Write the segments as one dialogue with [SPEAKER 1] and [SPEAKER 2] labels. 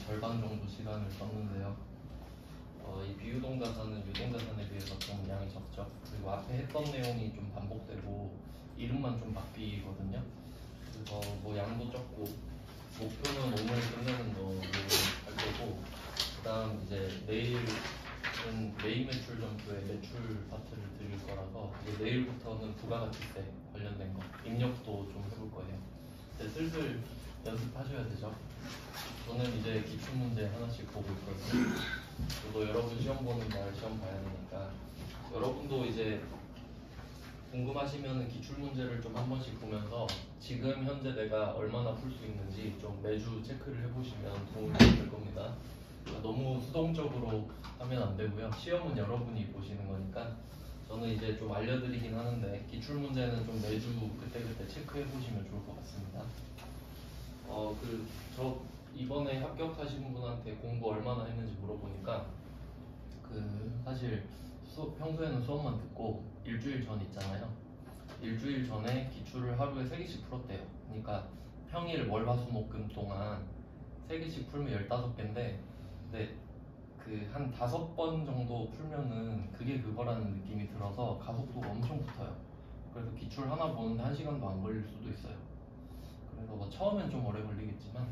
[SPEAKER 1] 절반 정도 시간을 썼는데요. 이 비유동자산은 유동자산에 비해서 좀 양이 적죠. 그리고 앞에 했던 내용이 좀 반복되고 이름만 좀 바뀌거든요. 그래서 뭐 양도 적고 목표는 오늘 끝내는 걸로 할 거고, 그다음 이제 내일은 메인 매출 점수의 매출 파트를 드릴 거라서 이제 내일부터는 부가가치세 관련된 거 입력도 좀 해볼 거예요. 이제 슬슬 연습하셔야 되죠. 저는 이제 기출 문제 하나씩 보고 있거든요. 저도 여러분 시험 보는 날 시험 봐야 되니까 여러분도 이제 궁금하시면 기출 문제를 좀 한 번씩 보면서 지금 현재 내가 얼마나 풀 수 있는지 좀 매주 체크를 해보시면 도움이 될 겁니다. 너무 수동적으로 하면 안 되고요. 시험은 여러분이 보시는 거니까 저는 이제 좀 알려드리긴 하는데 기출 문제는 좀 매주 그때그때 체크해 보시면 좋을 것 같습니다. 저 이번에 합격하신 분한테 공부 얼마나 했는지 물어보니까 사실 평소에는 수업만 듣고 일주일 전 있잖아요. 일주일 전에 기출을 하루에 3개씩 풀었대요. 그러니까 평일 월화수목금 동안 3개씩 풀면 15개인데 근데 한 5번 정도 풀면은 그게 그거라는 느낌이 들어서 가속도가 엄청 붙어요. 그래서 기출 하나 보는데 1시간도 안 걸릴 수도 있어요. 그래서 뭐 처음엔 좀 오래 걸리겠지만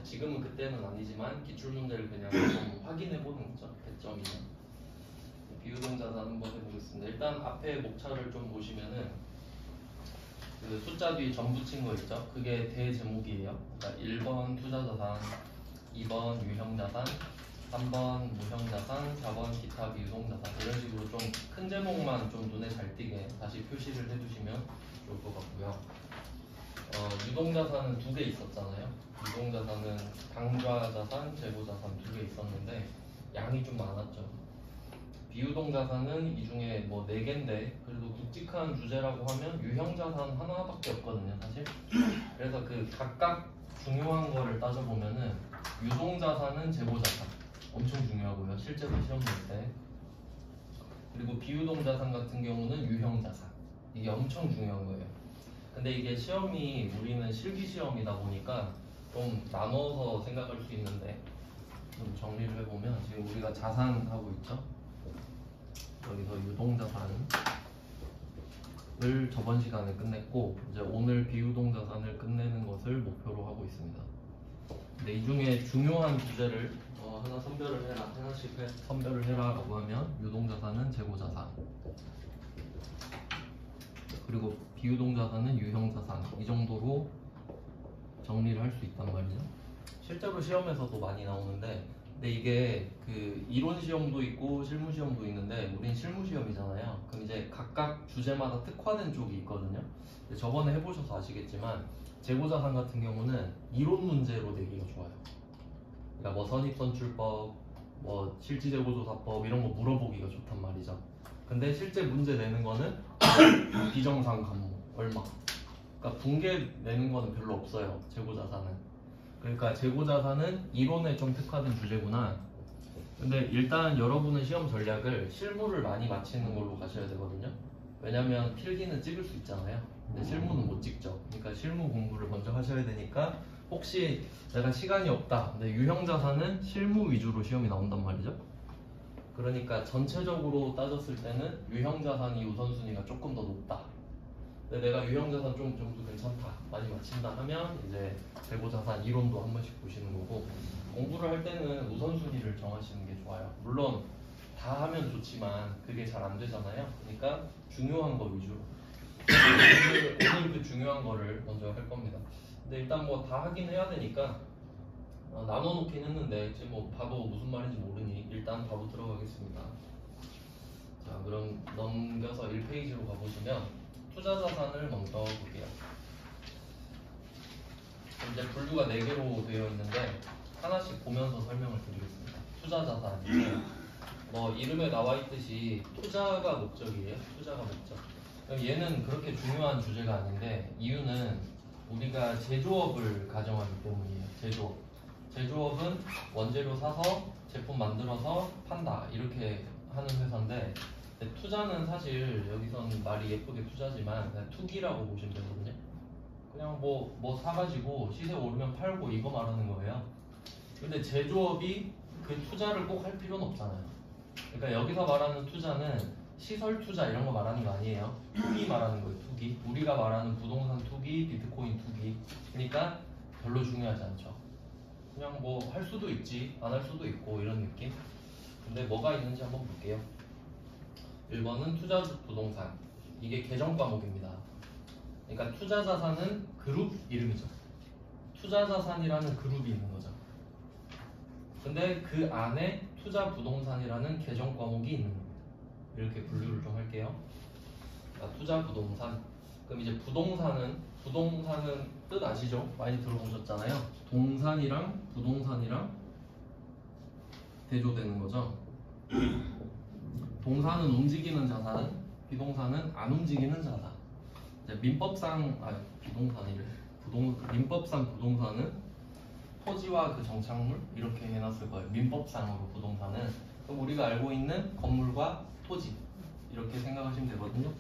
[SPEAKER 1] 지금은 그때는 아니지만 기출 문제를 그냥 좀 확인해 보는 거죠. 배점이나 비유동자산 한번 해보겠습니다. 일단 앞에 목차를 좀 보시면은 숫자 뒤 점 붙인 거 있죠? 그게 대제목이에요. 그러니까 1번 투자자산, 2번 유형자산, 3번 무형자산, 4번 기타 비유동자산, 이런 식으로 좀 큰 제목만 좀 눈에 잘 띄게 다시 표시를 해두시면 좋을 것 같고요. 유동자산은 2개 있었잖아요. 유동자산은 당좌자산, 재고자산 2개 있었는데 양이 좀 많았죠. 비유동자산은 이 중에 뭐 4개인데 그래도 굵직한 주제라고 하면 유형자산 하나밖에 없거든요, 사실. 그래서 각각 중요한 거를 따져보면은 유동자산은 재고자산 엄청 중요하고요, 실제로 시험 볼 때. 그리고 비유동자산 같은 경우는 유형자산, 이게 엄청 중요한 거예요. 근데 이게 시험이 우리는 실기시험이다 보니까 좀 나눠서 생각할 수 있는데 좀 정리를 해보면 지금 우리가 자산하고 있죠. 여기서 유동자산을 저번 시간에 끝냈고 이제 오늘 비유동자산을 끝내는 것을 목표로 하고 있습니다. 근데 이 중에 중요한 주제를 하나 선별을 해라, 하나씩 선별을 해라 라고 하면 유동자산은 재고자산, 그리고 비유동자산은 유형자산, 이 정도로 정리를 할 수 있단 말이죠. 실제로 시험에서도 많이 나오는데 근데 이게 이론 시험도 있고 실무 시험도 있는데 우린 실무 시험이잖아요. 그럼 이제 각각 주제마다 특화된 쪽이 있거든요. 근데 저번에 해보셔서 아시겠지만 재고자산 같은 경우는 이론 문제로 내기가 좋아요. 그러니까 뭐 선입선출법, 뭐 실질재고조사법 이런 거 물어보기가 좋단 말이죠. 근데 실제 문제 내는 거는 비정상 감모 얼마, 그러니까 붕괴 내는 거는 별로 없어요, 재고자산은. 그러니까 재고자산은 이론에 좀 특화된 주제구나. 근데 일단 여러분은 시험 전략을 실무를 많이 마치는 걸로 가셔야 되거든요. 왜냐면 필기는 찍을 수 있잖아요. 근데 실무는 못 찍죠. 그러니까 실무 공부를 먼저 하셔야 되니까 혹시 내가 시간이 없다, 근데 유형자산은 실무 위주로 시험이 나온단 말이죠. 그러니까 전체적으로 따졌을 때는 유형자산이 우선순위가 조금 더 높다. 근데 내가 유형자산 좀 점수 괜찮다, 많이 맞힌다 하면 이제 재고자산 이론도 한 번씩 보시는 거고, 공부를 할 때는 우선순위를 정하시는 게 좋아요. 물론 다 하면 좋지만 그게 잘 안 되잖아요. 그러니까 중요한 거 위주로 오늘 중요한 거를 먼저 할 겁니다. 근데 일단 뭐 다 하긴 해야 되니까 나눠놓긴 했는데 지금 뭐 봐도 무슨 말인지 모르니 일단 바로 들어가겠습니다. 자, 그럼 넘겨서 1페이지로 가보시면 투자자산을 먼저 볼게요. 이제 분류가 4개로 되어 있는데 하나씩 보면서 설명을 드리겠습니다. 투자자산, 뭐 이름에 나와 있듯이 투자가 목적이에요. 투자가 목적. 그럼 얘는 그렇게 중요한 주제가 아닌데 이유는 우리가 제조업을 가정하기 때문이에요. 제조업은 원재료 사서 제품 만들어서 판다, 이렇게 하는 회사인데, 투자는 사실 여기서는 말이 예쁘게 투자지만 그냥 투기라고 보시면 되거든요. 그냥 뭐 사가지고 시세 오르면 팔고 이거 말하는 거예요. 근데 제조업이 그 투자를 꼭 할 필요는 없잖아요. 그러니까 여기서 말하는 투자는 시설 투자 이런 거 말하는 거 아니에요. 투기 말하는 거예요. 투기. 우리가 말하는 부동산 투기, 비트코인 투기. 그러니까 별로 중요하지 않죠. 그냥 뭐 할 수도 있지, 안 할 수도 있고 이런 느낌. 근데 뭐가 있는지 한번 볼게요. 1번은 투자 부동산. 이게 계정 과목입니다. 그러니까 투자 자산은 그룹 이름이죠. 투자 자산이라는 그룹이 있는 거죠. 근데 그 안에 투자 부동산이라는 계정 과목이 있는 거예요. 이렇게 분류를 좀 할게요. 투자 부동산. 그럼 이제 부동산은 뜻 아시죠? 많이 들어보셨잖아요. 동산이랑 부동산이랑 대조되는 거죠. 동산은 움직이는 자산, 비동산은 안 움직이는 자산. 이제 민법상 민법상 부동산은 토지와 그 정착물 이렇게 해놨을 거예요. 민법상으로 부동산은 그럼 우리가 알고 있는 건물과 토지 이렇게 생각하시면 되거든요.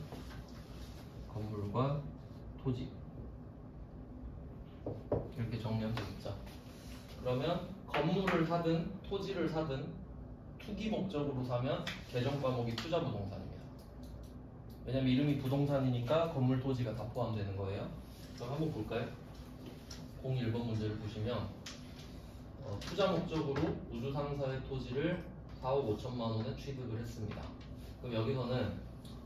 [SPEAKER 1] 건물과 토지 이렇게 정리하면 되겠죠. 그러면 건물을 사든 토지를 사든 투기 목적으로 사면 계정 과목이 투자 부동산입니다. 왜냐면 이름이 부동산이니까 건물 토지가 다 포함되는 거예요. 그럼 한번 볼까요? 01번 문제를 보시면 투자 목적으로 우주 3사의 토지를 4억 5천만 원에 취득을 했습니다. 그럼 여기서는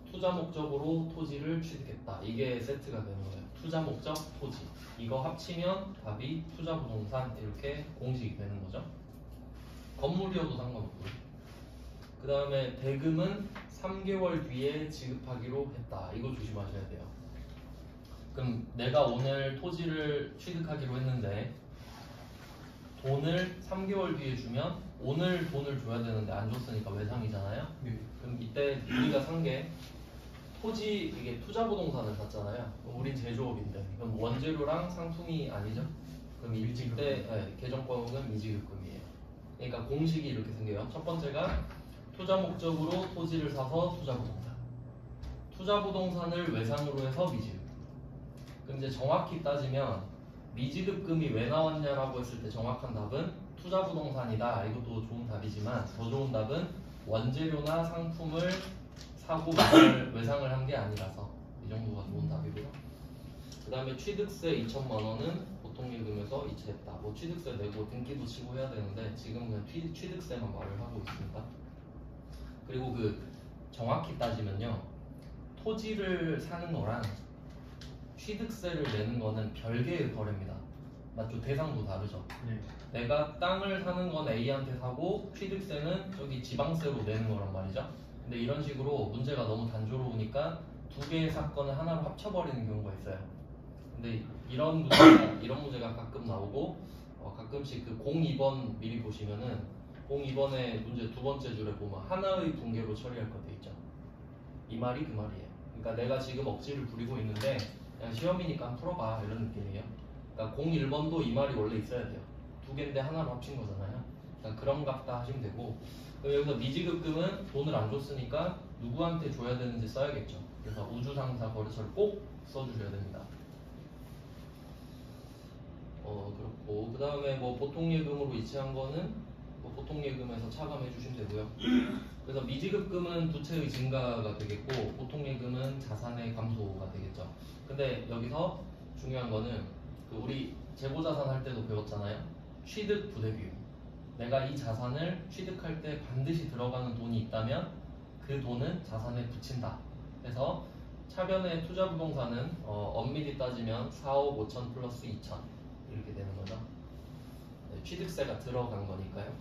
[SPEAKER 1] 투자 목적으로 토지를 취득했다. 이게 세트가 되는 거예요. 투자 목적, 토지. 이거 합치면 답이 투자 부동산 이렇게 공식이 되는 거죠. 건물이어도 상관없고요. 그 다음에 대금은 3개월 뒤에 지급하기로 했다. 이거 조심하셔야 돼요. 그럼 내가 오늘 토지를 취득하기로 했는데 돈을 3개월 뒤에 주면 오늘 돈을 줘야 되는데 안 줬으니까 외상이잖아요. 그럼 이때 우리가 산 게 토지, 이게 투자 부동산을 샀잖아요. 그럼 우린 제조업인데 그럼 원재료랑 상품이 아니죠? 그럼 이때 계정 과목은 미지급금이에요. 그러니까 공식이 이렇게 생겨요. 첫 번째가 투자 목적으로 토지를 사서 투자 부동산. 투자 부동산을 외상으로 해서 미지급. 그럼 이제 정확히 따지면 미지급금이 왜 나왔냐라고 했을 때 정확한 답은 투자 부동산이다. 이것도 좋은 답이지만 더 좋은 답은 원재료나 상품을 사고 외상을 한 게 아니라서 이 정도가 좋은 답이고요. 그 다음에 취득세 2천만 원은 보통예금에서 이체했다. 뭐 취득세 내고 등기도 치고 해야 되는데 지금 그냥 취득세만 말을 하고 있습니다. 그리고 그 정확히 따지면요, 토지를 사는 거랑 취득세를 내는 거는 별개의 거래입니다. 맞죠? 대상도 다르죠. 네. 내가 땅을 사는 건 A한테 사고 취득세는 저기 지방세로 내는 거란 말이죠. 근데 이런 식으로 문제가 너무 단조로우니까 두 개의 사건을 하나로 합쳐버리는 경우가 있어요. 근데 이런 문제가 가끔 나오고 가끔씩 그 02번 미리 보시면은 02번의 문제 두 번째 줄에 보면 하나의 붕괴로 처리할 거 돼 있죠. 이 말이 그 말이에요. 그러니까 내가 지금 억지를 부리고 있는데 그냥 시험이니까 한번 풀어봐 이런 느낌이에요. 그러니까 01번도 이 말이 원래 있어야 돼요. 두 개인데 하나로 합친 거잖아요. 그러니까 그런 값다 하시면 되고 그럼 여기서 미지급금은 돈을 안 줬으니까 누구한테 줘야 되는지 써야겠죠. 그래서 우주상사 거래처를 꼭 써주셔야 됩니다. 그렇고 그 다음에 뭐 보통예금으로 이체한 거는 뭐 보통예금에서 차감해 주시면 되고요. 그래서 미지급금은 부채의 증가가 되겠고 보통예금은 자산의 감소가 되겠죠. 근데 여기서 중요한 거는 그 우리 재고자산 할 때도 배웠잖아요. 취득 부대 비용. 내가 이 자산을 취득할 때 반드시 들어가는 돈이 있다면 그 돈은 자산에 붙인다. 그래서 차변의 투자 부동산은 엄밀히 따지면 4억 5천 플러스 2천 이렇게 되는 거죠. 네, 취득세가 들어간 거니까요.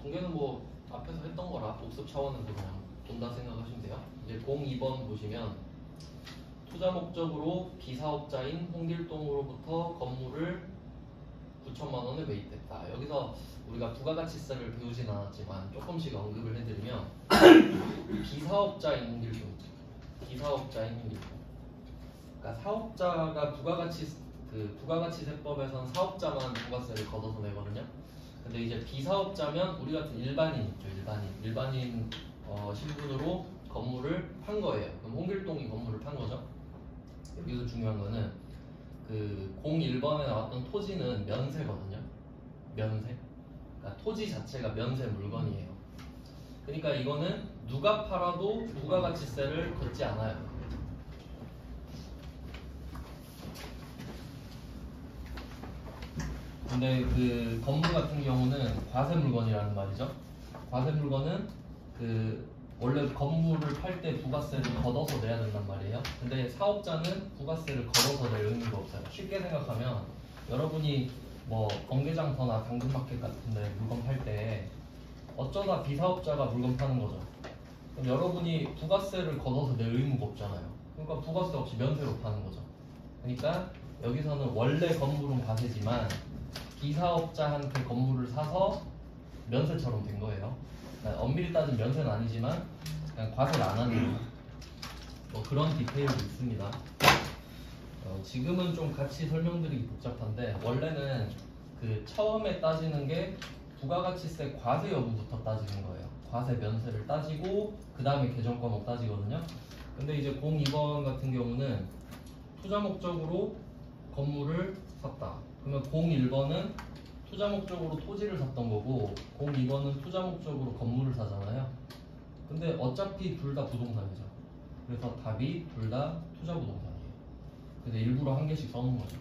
[SPEAKER 1] 붕괴는 뭐 앞에서 했던 거라 복습 차원에서 그냥 돈다 생각하시면 돼요. 이제 02번 보시면 투자 목적으로 비사업자인 홍길동으로부터 건물을 9천만 원에 매입했다. 여기서 우리가 부가가치세를 배우진 않았지만 조금씩 언급을 해드리면 비사업자인 홍길동, 비사업자인 홍길동. 그러니까 사업자가 부가가치세법에선 사업자만 부가세를 걷어서 내거든요. 근데 이제 비사업자면 우리 같은 일반인 있죠. 일반인 신분으로 건물을 판 거예요. 그럼 홍길동이 건물을 판 거죠. 여기서 중요한 거는 그 01번에 나왔던 토지는 면세거든요. 면세. 그러니까 토지 자체가 면세 물건이에요. 그러니까 이거는 누가 팔아도 부가가치세를 걷지 않아요. 근데 그 건물 같은 경우는 과세 물건이라는 말이죠. 과세 물건은 그 원래 건물을 팔 때 부가세를 걷어서 내야 된단 말이에요. 근데 사업자는 부가세를 걷어서 낼 의무가 없어요. 쉽게 생각하면 여러분이 뭐 번개장터나 당근마켓 같은데 물건 팔 때 어쩌다 비사업자가 물건 파는 거죠. 그럼 여러분이 부가세를 걷어서 낼 의무가 없잖아요. 그러니까 부가세 없이 면세로 파는 거죠. 그러니까 여기서는 원래 건물은 과세지만 비사업자한테 건물을 사서 면세처럼 된 거예요. 그러니까 엄밀히 따지면 면세는 아니지만 그냥 과세를 안 하는 뭐 그런 디테일도 있습니다. 지금은 좀 같이 설명드리기 복잡한데 원래는 그 처음에 따지는 게 부가가치세 과세 여부부터 따지는 거예요. 과세 면세를 따지고 그 다음에 개정 과목 따지거든요. 근데 이제 02번 같은 경우는 투자 목적으로 건물을 샀다. 그러면 01번은 투자 목적으로 토지를 샀던 거고 02번은 투자 목적으로 건물을 사잖아요. 근데 어차피 둘 다 부동산이죠. 그래서 답이 둘 다 투자 부동산이에요. 그래서 일부러 한 개씩 써놓은 거죠.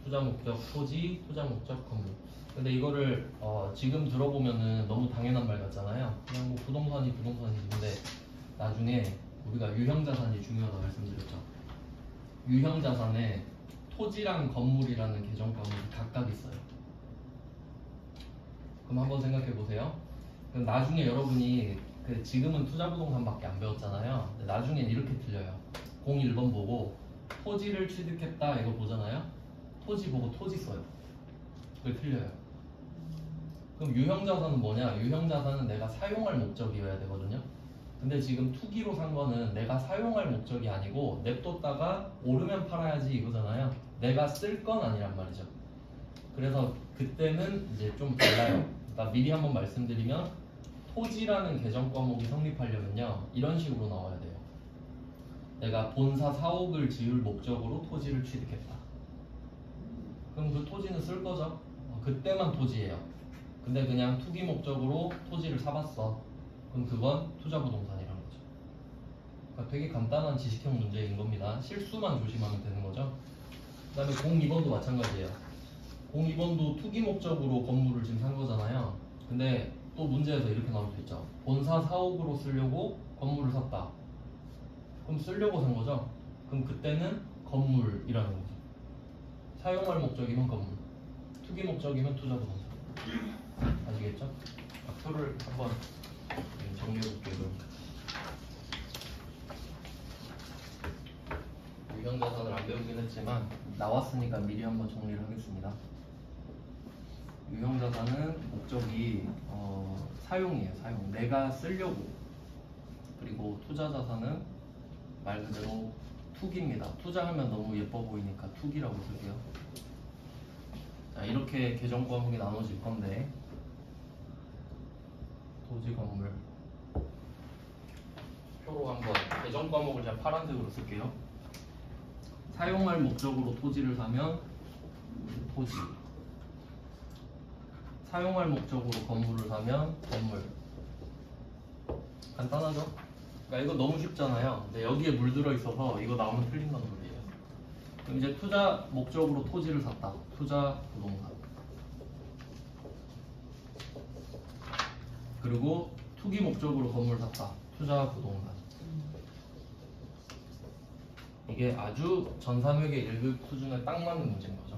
[SPEAKER 1] 투자 목적 토지, 투자 목적 건물. 근데 이거를 지금 들어보면은 너무 당연한 말 같잖아요. 그냥 뭐 부동산이 부동산이지. 근데 나중에 우리가 유형자산이 중요하다고 말씀드렸죠. 유형자산에 토지랑 건물이라는 개정 과목이 각각 있어요. 그럼 한번 생각해 보세요. 그럼 나중에 여러분이 그 지금은 투자부동산밖에 안 배웠잖아요. 근데 나중엔 이렇게 틀려요. 01번 보고 토지를 취득했다 이거 보잖아요. 토지 보고 토지 써요. 그게 틀려요. 그럼 유형자산은 뭐냐? 유형자산은 내가 사용할 목적이어야 되거든요. 근데 지금 투기로 산 거는 내가 사용할 목적이 아니고 냅뒀다가 오르면 팔아야지 이거잖아요. 내가 쓸 건 아니란 말이죠. 그래서 그때는 이제 좀 달라요. 그러니까 미리 한번 말씀드리면 토지라는 개정 과목이 성립하려면요 이런 식으로 나와야 돼요. 내가 본사 사옥을 지을 목적으로 토지를 취득했다. 그럼 그 토지는 쓸 거죠. 그때만 토지예요. 근데 그냥 투기 목적으로 토지를 사봤어. 그럼 그건 투자부동산이라는 거죠. 그러니까 되게 간단한 지식형 문제인 겁니다. 실수만 조심하면 되는 거죠. 그 다음에 02번도 마찬가지예요. 02번도 투기 목적으로 건물을 지금 산 거잖아요. 근데 또 문제에서 이렇게 나올 수 있죠. 본사 사옥으로 쓰려고 건물을 샀다. 그럼 쓰려고 산 거죠. 그럼 그때는 건물이라는 거죠. 사용할 목적이면 건물, 투기 목적이면 투자부동산. 아시겠죠? 표를 한번 정리해 볼게요. 유형자산을 안 배우긴 했지만 나왔으니까 미리 한번 정리를 하겠습니다. 유형자산은 목적이 사용이에요. 사용. 내가 쓰려고. 그리고 투자자산은 말 그대로 투기입니다. 투자하면 너무 예뻐 보이니까 투기라고 쓸게요. 자, 이렇게 개정 과목이 나눠질 건데 토지 건물 표로 한번 개정 과목을 제가 파란색으로 쓸게요. 사용할 목적으로 토지를 사면 토지, 사용할 목적으로 건물을 사면 건물. 간단하죠? 그러니까 이거 너무 쉽잖아요. 근데 여기에 물들어 있어서 이거 나오면 틀린다는 소리예요. 그럼 이제 투자 목적으로 토지를 샀다. 투자 부동산. 그리고 투기 목적으로 건물 샀다. 투자 부동산. 이게 아주 전산회계 1급 수준에 딱 맞는 문제인 거죠.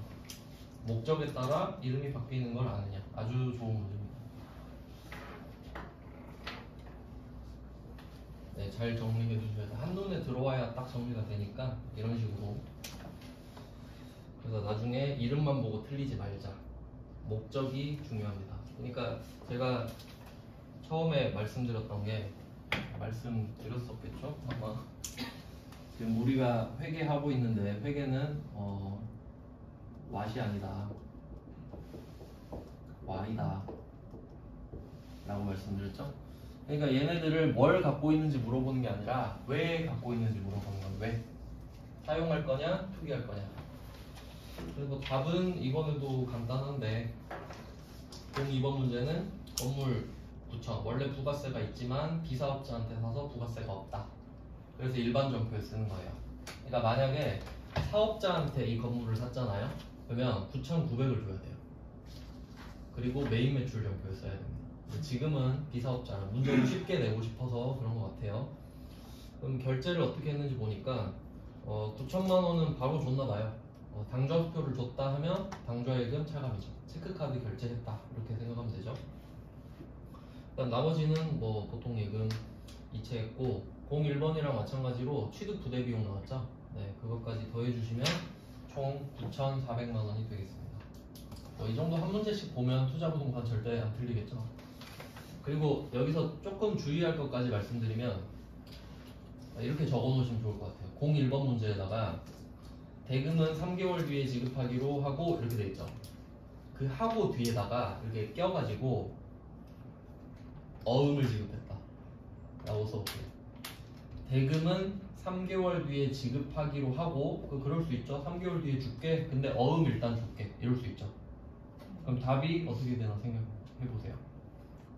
[SPEAKER 1] 목적에 따라 이름이 바뀌는 걸 아느냐. 아주 좋은 문제입니다. 네, 잘 정리해 주셔야 돼요. 한눈에 들어와야 딱 정리가 되니까 이런 식으로. 그래서 나중에 이름만 보고 틀리지 말자. 목적이 중요합니다. 그러니까 제가 처음에 말씀드렸던 게 말씀드렸었겠죠? 아마 지금 우리가 회계하고 있는데 회계는 왓이 아니다. Y다 라고 말씀드렸죠? 그러니까 얘네들을 뭘 갖고 있는지 물어보는 게 아니라 왜 갖고 있는지 물어보는 거예요. 왜? 사용할 거냐? 투기할 거냐? 그리고 답은 이번에도 간단한데 02번 문제는 건물 9천 원래 부가세가 있지만 비사업자한테 사서 부가세가 없다. 그래서 일반 점표에 쓰는 거예요. 그러니까 만약에 사업자한테 이 건물을 샀잖아요. 그러면 9,900을 줘야 돼요. 그리고 메인 매출 점표에 써야 됩니다. 지금은 비사업자는 문제를 쉽게 내고 싶어서 그런 것 같아요. 그럼 결제를 어떻게 했는지 보니까 9천만 원은 바로 줬나 봐요. 당좌표를 줬다 하면 당좌예금 차감이죠. 체크카드 결제했다 이렇게 생각하면 되죠. 일단 나머지는 뭐 보통 예금 이체했고 01번이랑 마찬가지로 취득 부대 비용 나왔죠. 네, 그것까지 더해주시면 총 9,400만 원이 되겠습니다. 이 정도 한 문제씩 보면 투자부동산 절대 안 틀리겠죠. 그리고 여기서 조금 주의할 것까지 말씀드리면 이렇게 적어 놓으시면 좋을 것 같아요. 01번 문제에다가 대금은 3개월 뒤에 지급하기로 하고 이렇게 돼 있죠. 그 하고 뒤에다가 이렇게 껴가지고 어음을 지급했다 라고 써볼게요. 대금은 3개월 뒤에 지급하기로 하고 그럴 수 있죠. 3개월 뒤에 줄게. 근데 어음 일단 줄게. 이럴 수 있죠. 그럼 답이 어떻게 되나 생각해보세요.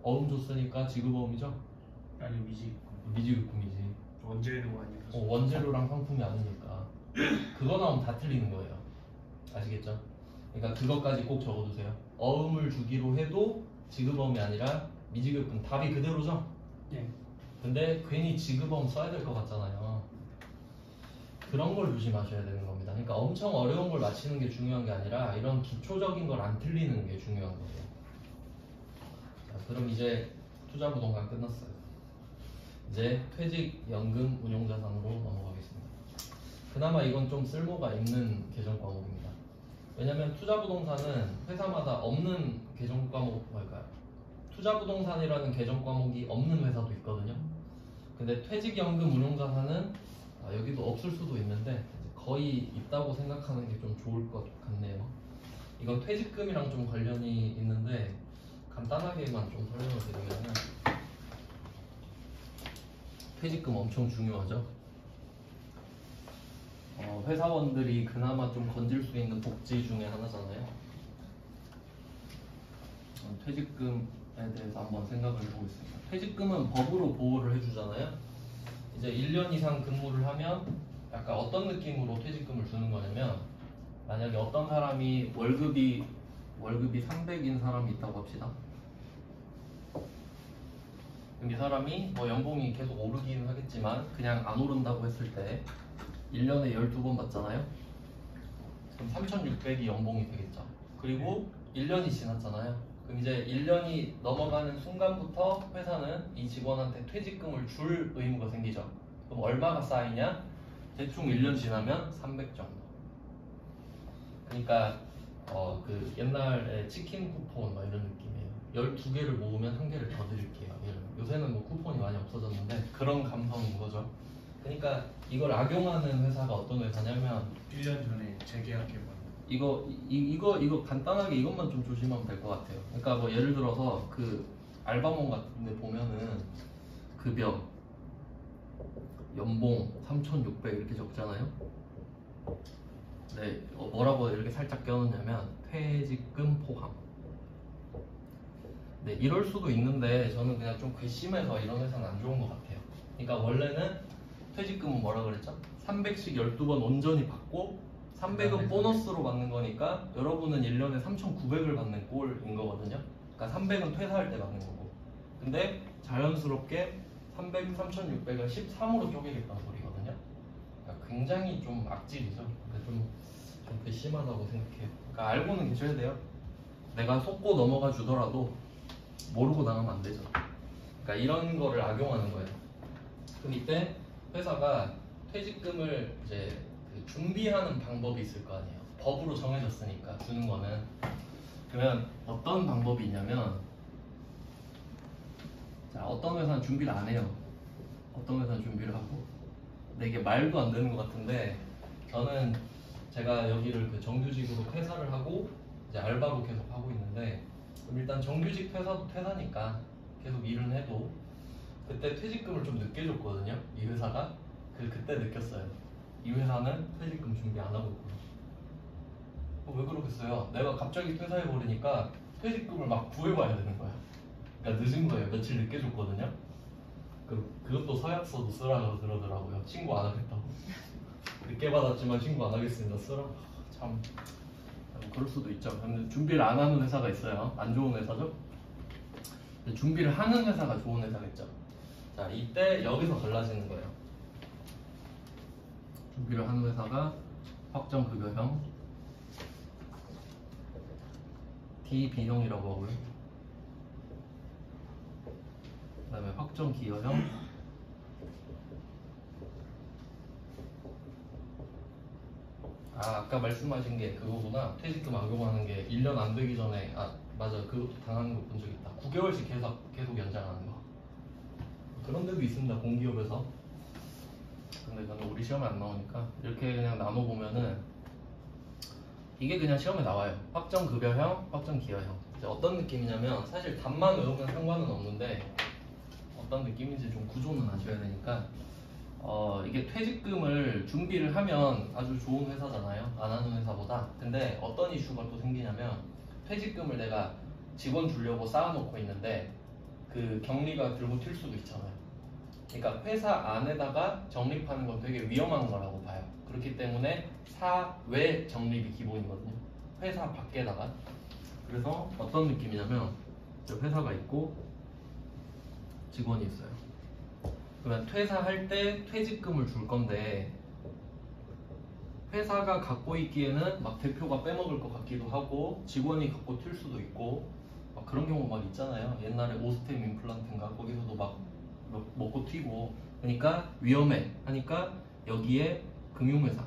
[SPEAKER 1] 어음 줬으니까 지급어음이죠?
[SPEAKER 2] 아니
[SPEAKER 1] 미지급금이지.
[SPEAKER 2] 원재료 아니에요?
[SPEAKER 1] 원재료랑 상품이 아니니까 그거 나오면 다 틀리는 거예요. 아시겠죠? 그러니까 그것까지 꼭 적어두세요. 어음을 주기로 해도 지급어음이 아니라 미지급금. 답이 그대로죠?
[SPEAKER 2] 네.
[SPEAKER 1] 근데 괜히 지급어음 써야 될 것 같잖아요. 그런 걸 조심하셔야 되는 겁니다. 그러니까 엄청 어려운 걸 맞히는 게 중요한 게 아니라 이런 기초적인 걸 안 틀리는 게 중요한 거예요. 자, 그럼 이제 투자부동산 끝났어요. 이제 퇴직연금 운용자산으로 넘어가겠습니다. 그나마 이건 좀 쓸모가 있는 개정 과목입니다. 왜냐면 투자부동산은 회사마다 없는 개정 과목 뭘까요? 투자부동산이라는 개정 과목이 없는 회사도 있거든요. 근데 퇴직연금 운용자산은 여기도 없을 수도 있는데 거의 있다고 생각하는 게 좀 좋을 것 같네요. 이건 퇴직금이랑 좀 관련이 있는데 간단하게만 좀 설명을 드리면 퇴직금 엄청 중요하죠. 회사원들이 그나마 좀 건질 수 있는 복지 중에 하나잖아요. 퇴직금에 대해서 한번 생각을 해보겠습니다. 퇴직금은 법으로 보호를 해주잖아요. 이제 1년 이상 근무를 하면 약간 어떤 느낌으로 퇴직금을 주는 거냐면 만약에 어떤 사람이 월급이 300인 사람이 있다고 합시다. 그럼 이 사람이 뭐 연봉이 계속 오르기는 하겠지만 그냥 안 오른다고 했을 때 1년에 12번 받잖아요. 그럼 3,600이 연봉이 되겠죠. 그리고 1년이 지났잖아요. 그럼 이제 1년이 넘어가는 순간부터 회사는 이 직원한테 퇴직금을 줄 의무가 생기죠. 그럼 얼마가 쌓이냐? 대충 1년 지나면 300 정도. 그러니까 그 옛날에 치킨 쿠폰 막 이런 느낌이에요. 12개를 모으면 1개를 더 드릴게요. 요새는 뭐 쿠폰이 많이 없어졌는데 그런 감성인 거죠. 그러니까 이걸 악용하는 회사가 어떤 회사냐면
[SPEAKER 2] 1년 전에 재계약해본
[SPEAKER 1] 이거 간단하게 이것만 좀 조심하면 될 것 같아요. 그러니까 뭐 예를 들어서 그 알바몬 같은 데 보면은 급여, 연봉 3,600 이렇게 적잖아요. 네, 뭐라고 이렇게 살짝 껴놓냐면 퇴직금 포함. 네, 이럴 수도 있는데 저는 그냥 좀 괘씸해서 이런 회사는 안 좋은 것 같아요. 그러니까 원래는 퇴직금은 뭐라 그랬죠? 300씩 12번 온전히 받고 300은 보너스로 받는 거니까 여러분은 1년에 3,900을 받는 꼴인 거거든요. 그러니까 300은 퇴사할 때 받는 거고. 근데 자연스럽게 300, 3,600을 13으로 쪼개겠다는 소리거든요. 그러니까 굉장히 좀 악질이죠. 근데 좀 괘씸하다고 생각해요. 그러니까 알고는 계셔야 돼요. 내가 속고 넘어가 주더라도 모르고 나가면 안 되죠. 그러니까 이런 거를 악용하는 거예요. 그럼 이때 회사가 퇴직금을 이제 준비하는 방법이 있을 거 아니에요. 법으로 정해졌으니까 주는 거는. 그러면 어떤 방법이 있냐면, 자, 어떤 회사는 준비를 안 해요. 어떤 회사는 준비를 하고. 근데 이게 말도 안 되는 것 같은데 저는 제가 여기를 그 정규직으로 퇴사를 하고 이제 알바로 계속 하고 있는데, 그럼 일단 정규직 퇴사도 퇴사니까 계속 일은 해도 그때 퇴직금을 좀 늦게 줬거든요. 이 회사가. 그때 느꼈어요. 이 회사는 퇴직금 준비 안 하고 있구나. 왜 그러겠어요? 내가 갑자기 퇴사해버리니까 퇴직금을 막 구해봐야 되는 거야. 그러니까 늦은 거예요. 며칠 늦게 줬거든요. 그것도 서약서도 쓰라고 그러더라고요. 신고 안 하겠다고. 늦게 받았지만 신고 안 하겠습니다. 쓰라. 참 그럴 수도 있죠. 근데 준비를 안 하는 회사가 있어요. 안 좋은 회사죠. 근데 준비를 하는 회사가 좋은 회사겠죠. 자, 이때 여기서 갈라지는 거예요. 준비를 하는 회사가 확정급여형 DB형이라고 하고요. 그 다음에 확정기여형 아까 말씀하신 게 그거구나. 퇴직금 악용하는 게 1년 안 되기 전에 맞아. 그것도 당하는 거 본 적 있다. 9개월씩 계속 연장하는 거. 그런 데도 있습니다. 공기업에서. 근데 저는 우리 시험에 안 나오니까 이렇게 그냥 나눠보면은 이게 그냥 시험에 나와요. 확정급여형, 확정기여형. 이제 어떤 느낌이냐면 사실 답만 외우면 상관은 없는데 어떤 느낌인지 좀 구조는 아셔야 되니까 이게 퇴직금을 준비를 하면 아주 좋은 회사잖아요. 안 하는 회사보다. 근데 어떤 이슈가 또 생기냐면 퇴직금을 내가 직원 주려고 쌓아놓고 있는데 그 격리가 들고 튈 수도 있잖아요. 그러니까 회사 안에다가 적립하는 건 되게 위험한 거라고 봐요. 그렇기 때문에 사외 적립이 기본이거든요. 회사 밖에다가. 그래서 어떤 느낌이냐면 회사가 있고 직원이 있어요. 그러면 퇴사할 때 퇴직금을 줄 건데 회사가 갖고 있기에는 막 대표가 빼먹을 것 같기도 하고 직원이 갖고 튈 수도 있고 막 그런 경우 막 있잖아요. 옛날에 오스템 임플란트인가 거기서도 막 먹고 튀고. 그러니까 위험해 하니까 여기에 금융회사.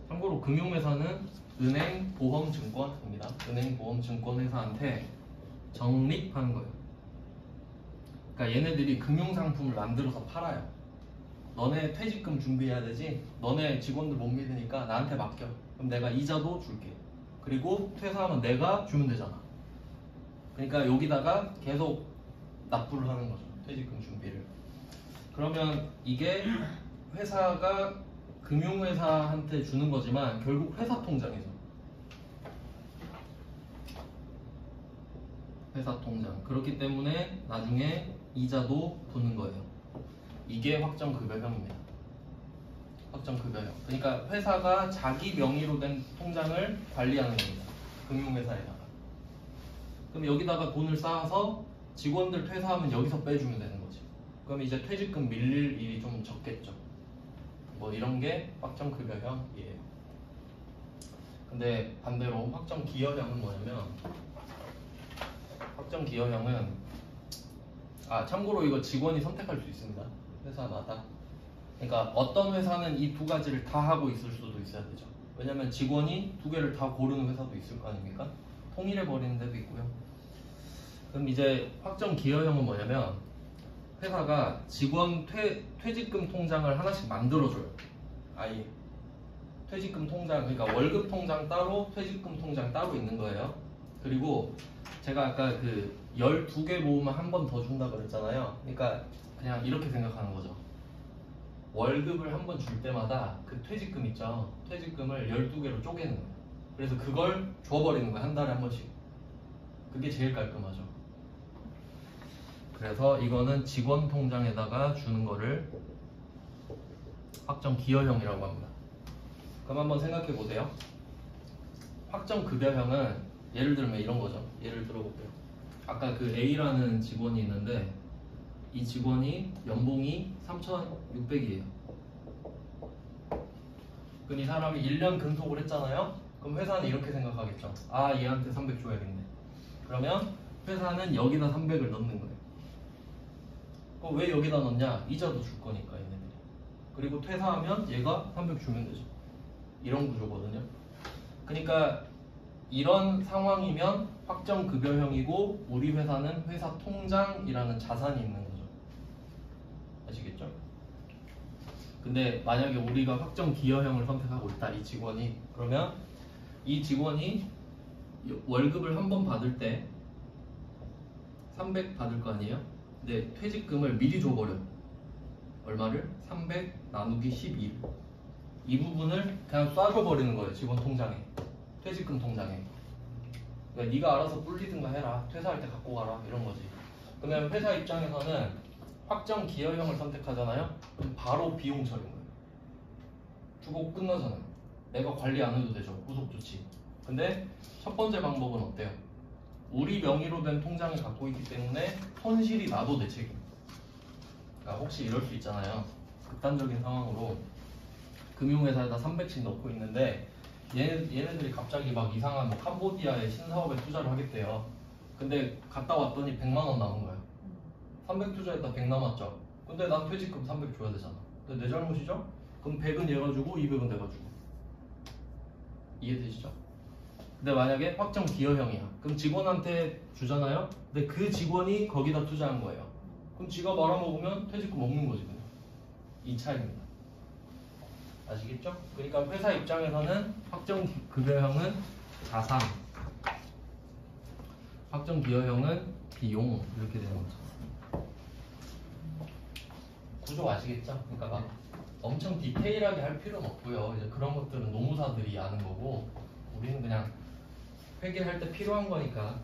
[SPEAKER 1] 참고로 금융회사는 은행, 보험, 증권입니다. 은행, 보험, 증권 회사한테 적립하는 거예요. 그러니까 얘네들이 금융상품을 만들어서 팔아요. 너네 퇴직금 준비해야 되지? 너네 직원들 못 믿으니까 나한테 맡겨. 그럼 내가 이자도 줄게. 그리고 퇴사하면 내가 주면 되잖아. 그러니까 여기다가 계속 납부를 하는 거죠. 퇴직금 준비를. 그러면 이게 회사가 금융회사한테 주는 거지만 결국 회사 통장이죠. 회사 통장. 그렇기 때문에 나중에 이자도 붙는 거예요. 이게 확정급여형입니다. 확정급여형. 그러니까 회사가 자기 명의로 된 통장을 관리하는 겁니다. 금융회사에다가. 그럼 여기다가 돈을 쌓아서 직원들 퇴사하면 여기서 빼주면 되는 거지. 그럼 이제 퇴직금 밀릴 일이 좀 적겠죠. 뭐 이런 게 확정급여형이에요. 근데 반대로 확정기여형은 뭐냐면 확정기여형은 참고로 이거 직원이 선택할 수 있습니다. 회사마다. 그러니까 어떤 회사는 이 두 가지를 다 하고 있을 수도 있어야 되죠. 왜냐면 직원이 두 개를 다 고르는 회사도 있을 거 아닙니까? 통일해 버리는 데도 있고요. 그럼 이제 확정기여형은 뭐냐면 회사가 직원 퇴직금 통장을 하나씩 만들어줘요. 아예 퇴직금 통장, 그러니까 월급 통장 따로 퇴직금 통장 따로 있는 거예요. 그리고 제가 아까 그 12개 모으면 한 번 더 준다 그랬잖아요. 그러니까 그냥 이렇게 생각하는 거죠. 월급을 한 번 줄 때마다 그 퇴직금 있죠. 퇴직금을 12개로 쪼개는 거예요. 그래서 그걸 줘버리는 거예요. 한 달에 한 번씩. 그게 제일 깔끔하죠. 그래서 이거는 직원 통장에다가 주는 거를 확정기여형이라고 합니다. 그럼 한번 생각해 보세요. 확정급여형은 예를 들면 이런 거죠. 예를 들어볼게요. 아까 그 A라는 직원이 있는데 이 직원이 연봉이 3,600이에요. 그럼 이 사람이 1년 근속을 했잖아요. 그럼 회사는 이렇게 생각하겠죠. 얘한테 300 줘야겠네. 그러면 회사는 여기다 300을 넣는 거예요. 그럼 왜 여기다 넣냐? 이자도 줄 거니까 얘네들이. 그리고 퇴사하면 얘가 300 주면 되죠. 이런 구조거든요. 그러니까 이런 상황이면 확정급여형이고 우리 회사는 회사 통장이라는 자산이 있는 거죠. 아시겠죠? 근데 만약에 우리가 확정기여형을 선택하고 있다, 이 직원이. 그러면 이 직원이 월급을 한 번 받을 때 300 받을 거 아니에요? 근데 퇴직금을 미리 줘버려. 얼마를? 300 나누기 12. 이 부분을 그냥 쏴줘버리는 거예요, 직원 통장에. 퇴직금 통장에. 그러니까 네가 알아서 불리든가 해라. 퇴사할 때 갖고 가라. 이런 거지. 그러면 회사 입장에서는 확정 기여형을 선택하잖아요. 그럼 바로 비용 처리인 거예요. 주고 끝나잖아요. 내가 관리 안 해도 되죠. 후속 조치. 근데 첫 번째 방법은 어때요? 우리 명의로 된 통장을 갖고 있기 때문에 손실이 나도 내 책임. 그러니까 혹시 이럴 수 있잖아요. 극단적인 상황으로 금융회사에다 300씩 넣고 있는데 얘네들이 갑자기 막 이상한 뭐 캄보디아의 신사업에 투자를 하겠대요. 근데 갔다 왔더니 100만 원 남은 거예요. 300 투자했다 100 남았죠. 근데 난 퇴직금 300 줘야 되잖아. 근데 내 잘못이죠? 그럼 100은 얘가 주고 200은 내가 주고. 이해되시죠? 근데 만약에 확정 기여형이야. 그럼 직원한테 주잖아요. 근데 그 직원이 거기다 투자한 거예요. 그럼 지가 말아먹으면 퇴직금 없는 거지 그냥. 이 차이입니다. 아시겠죠? 그러니까 회사 입장에서는 확정 급여형은 자산, 확정 기여형은 비용 이렇게 되는 거죠. 구조 아시겠죠? 그러니까 막 엄청 디테일하게 할 필요는 없고요. 이제 그런 것들은 노무사들이 아는 거고 우리는 그냥 회계할 때 필요한 거니까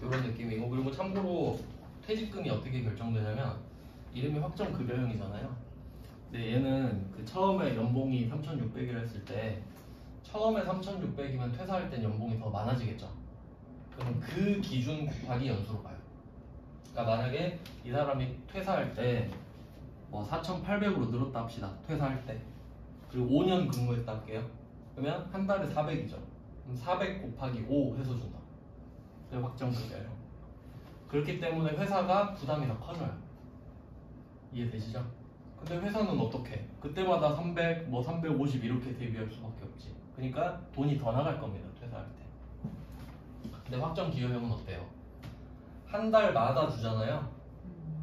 [SPEAKER 1] 이런 느낌이고. 그리고 참고로 퇴직금이 어떻게 결정되냐면 이름이 확정 급여형이잖아요. 근데 얘는 그 처음에 연봉이 3,600이라 했을 때 처음에 3,600이면 퇴사할 땐 연봉이 더 많아지겠죠. 그럼 그 기준 곱하기 연수로 가요. 그러니까 만약에 이 사람이 퇴사할 때 뭐 4,800으로 늘었다 합시다. 퇴사할 때. 그리고 5년 근무했다 할게요. 그러면 한 달에 400이죠. 그럼 400 곱하기 5 해서 준다. 그게 확정급여예요. 그렇기 때문에 회사가 부담이 더 커져요. 이해되시죠? 근데 회사는 어떻게? 그때마다 300, 뭐 350 이렇게 대비할 수밖에 없지. 그러니까 돈이 더 나갈 겁니다. 퇴사할 때. 근데 확정 기여형은 어때요? 한 달마다 주잖아요.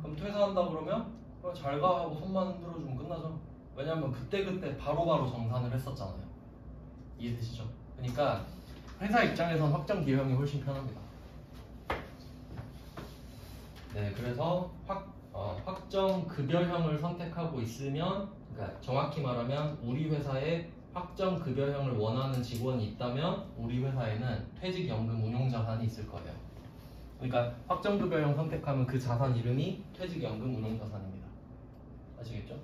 [SPEAKER 1] 그럼 퇴사한다 그러면 그럼 잘 가 하고 손만 흔들어주면 끝나죠. 왜냐면 그때그때 바로바로 정산을 했었잖아요. 이해되시죠? 그러니까 회사 입장에선 확정 기여형이 훨씬 편합니다. 네, 그래서 확정 급여형을 선택하고 있으면, 그러니까 정확히 말하면 우리 회사에 확정 급여형을 원하는 직원이 있다면 우리 회사에는 퇴직연금 운용자산이 있을 거예요. 그러니까 확정 급여형 선택하면 그 자산 이름이 퇴직연금 운용자산입니다. 아시겠죠?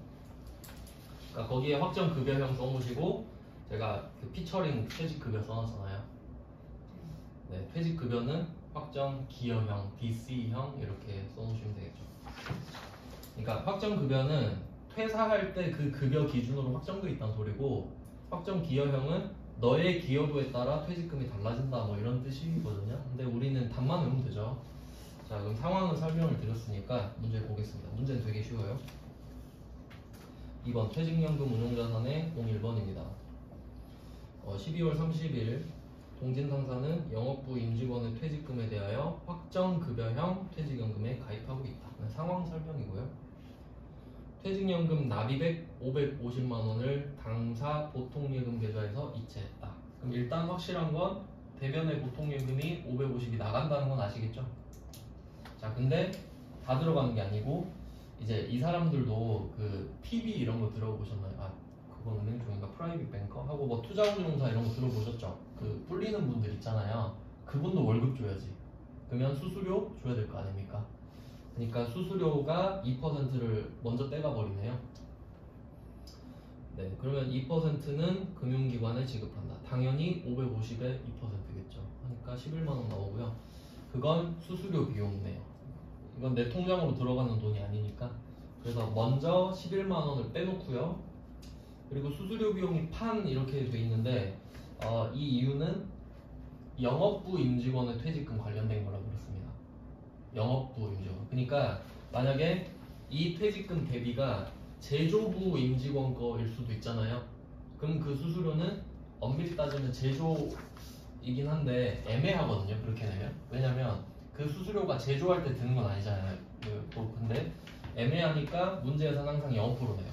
[SPEAKER 1] 그러니까 거기에 확정 급여형 써놓으시고 제가 그 피처링 퇴직급여 써놨잖아요. 네, 퇴직급여는 확정 기여형, DC형 이렇게 써놓으시면 되겠죠. 그러니까 확정 급여는 퇴사할 때 그 급여 기준으로 확정돼 있다는 소리고, 확정 기여형은 너의 기여도에 따라 퇴직금이 달라진다 뭐 이런 뜻이거든요. 근데 우리는 답만 외우면 되죠. 자, 그럼 상황을 설명을 드렸으니까 문제 보겠습니다. 문제는 되게 쉬워요. 2번 퇴직연금 운용자산의 01번입니다. 12월 30일 동진 상사는 영업부 임직원의 퇴직금에 대하여 확정급여형 퇴직연금에 가입하고 있다. 상황 설명이고요. 퇴직연금 납입액 550만 원을 당사 보통예금 계좌에서 이체했다. 그럼 일단 확실한 건 대변의 보통예금이 550이 나간다는 건 아시겠죠? 자, 근데 다 들어가는 게 아니고 이제 이 사람들도 그 PB 이런 거 들어보셨나요? 아, 그건 은행총인가 프라이빗 뱅커 하고 뭐 투자운용사 이런 거 들어보셨죠? 그 불리는 분들 있잖아요. 그분도 월급 줘야지. 그러면 수수료 줘야 될 거 아닙니까? 그러니까 수수료가 2%를 먼저 떼가 버리네요. 네, 그러면 2%는 금융기관에 지급한다. 당연히 550에 2%겠죠. 그러니까 11만 원 나오고요. 그건 수수료 비용이네요. 이건 내 통장으로 들어가는 돈이 아니니까. 그래서 먼저 11만 원을 빼놓고요. 그리고 수수료 비용이 판 이렇게 돼 있는데 이 이유는 영업부 임직원의 퇴직금 관련된 거라고 그랬습니다. 영업부 임직원. 그러니까 만약에 이 퇴직금 대비가 제조부 임직원 거일 수도 있잖아요. 그럼 그 수수료는 엄밀히 따지면 제조이긴 한데 애매하거든요. 그렇게 되면. 왜냐면 그 수수료가 제조할 때 드는 건 아니잖아요. 근데 애매하니까 문제에서는 항상 0% 내요.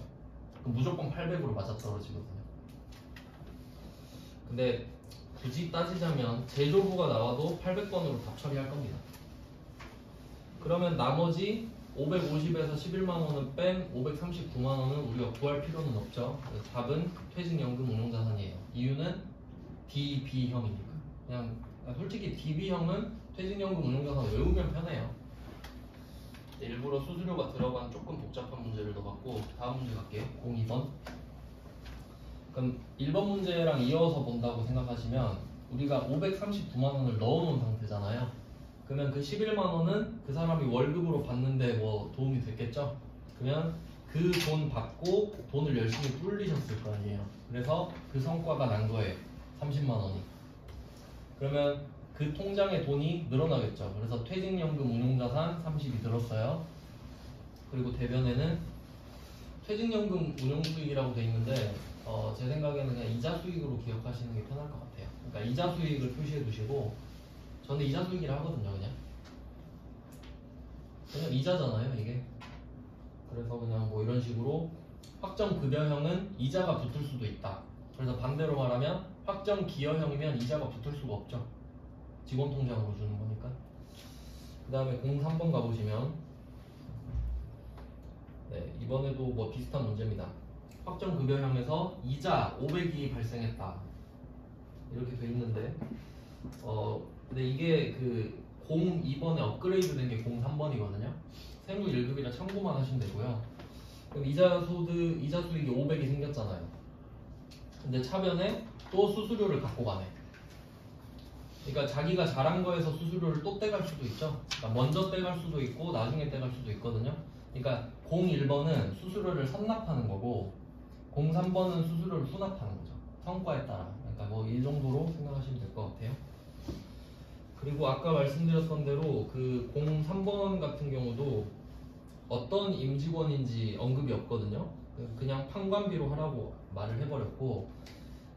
[SPEAKER 1] 그럼 무조건 800으로 맞아떨어지거든요. 근데 굳이 따지자면 제조부가 나와도 800번으로 답 처리할 겁니다. 그러면 나머지 550에서 11만 원을 뺀 539만 원은 우리가 구할 필요는 없죠. 답은 퇴직연금 운용자산이에요. 이유는 DB형이니까. 그냥 솔직히 DB형은 퇴직연금 운용자산 외우면 편해요. 일부러 수수료가 들어간 조금 복잡한 문제를 넣어봤고 다음 문제 갈게요. 02번. 그럼 1번 문제랑 이어서 본다고 생각하시면 우리가 539만 원을 넣어놓은 상태잖아요. 그러면 그 11만 원은 그 사람이 월급으로 받는데 뭐 도움이 됐겠죠? 그러면 그 돈 받고 돈을 열심히 불리셨을 거 아니에요. 그래서 그 성과가 난 거예요. 30만 원이. 그러면 그 통장에 돈이 늘어나겠죠. 그래서 퇴직연금 운용자산 30이 들었어요. 그리고 대변에는 퇴직연금 운용수익이라고 돼 있는데 제 생각에는 그냥 이자 수익으로 기억하시는 게 편할 것 같아요. 그러니까 이자 수익을 표시해 두시고 저는 이자 수익이라 하거든요. 그냥 이자잖아요 이게. 그래서 그냥 뭐 이런 식으로 확정급여형은 이자가 붙을 수도 있다. 그래서 반대로 말하면 확정기여형이면 이자가 붙을 수가 없죠. 직원 통장으로 주는 거니까. 그 다음에 03번 가보시면 네, 이번에도 뭐 비슷한 문제입니다. 확정급여형에서 이자 500이 발생했다 이렇게 돼 있는데 근데 이게 그 02번에 업그레이드 된 게 03번이거든요. 세무 1급이라 참고만 하시면 되고요. 그럼 이자 수익이 500이 생겼잖아요. 근데 차변에 또 수수료를 갖고 가네. 그러니까 자기가 잘한 거에서 수수료를 또 떼갈 수도 있죠. 그러니까 먼저 떼갈 수도 있고 나중에 떼갈 수도 있거든요. 그러니까 01번은 수수료를 선납하는 거고 03번은 수수료를 수납하는 거죠. 성과에 따라. 그러니까 뭐 이 정도로 생각하시면 될 것 같아요. 그리고 아까 말씀드렸던 대로 그 03번 같은 경우도 어떤 임직원인지 언급이 없거든요. 그냥 판관비로 하라고 말을 해버렸고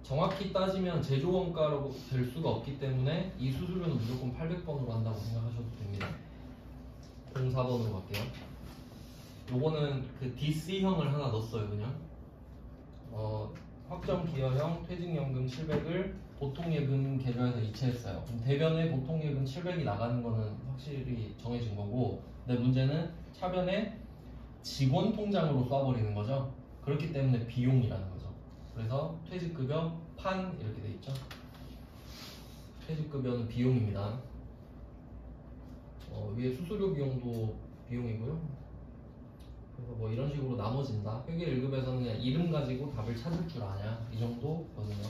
[SPEAKER 1] 정확히 따지면 제조원가로 될 수가 없기 때문에 이 수수료는 무조건 800번으로 한다고 생각하셔도 됩니다. 04번으로 갈게요. 요거는 그 DC형을 하나 넣었어요. 그냥 확정기여형 퇴직연금 700을 보통예금 계좌에서 이체했어요. 그럼 대변에 보통예금 700이 나가는 거는 확실히 정해진 거고, 근데 문제는 차변에 직원 통장으로 쏴버리는 거죠. 그렇기 때문에 비용이라는 거죠. 그래서 퇴직급여 판 이렇게 돼 있죠. 퇴직급여는 비용입니다. 위에 수수료 비용도 비용이고요. 그래서 뭐 이런 식으로 나눠진다. 회계 1급에서는 그냥 이름 가지고 답을 찾을 줄 아냐 이 정도거든요.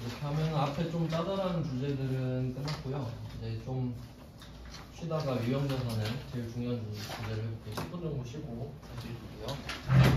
[SPEAKER 1] 이렇게 하면 앞에 좀 짜잘한 주제들은 끝났고요. 이제 좀 쉬다가 유형자산의 제일 중요한 주제를 해볼게요. 10분 정도 쉬고 다시 해줄게요.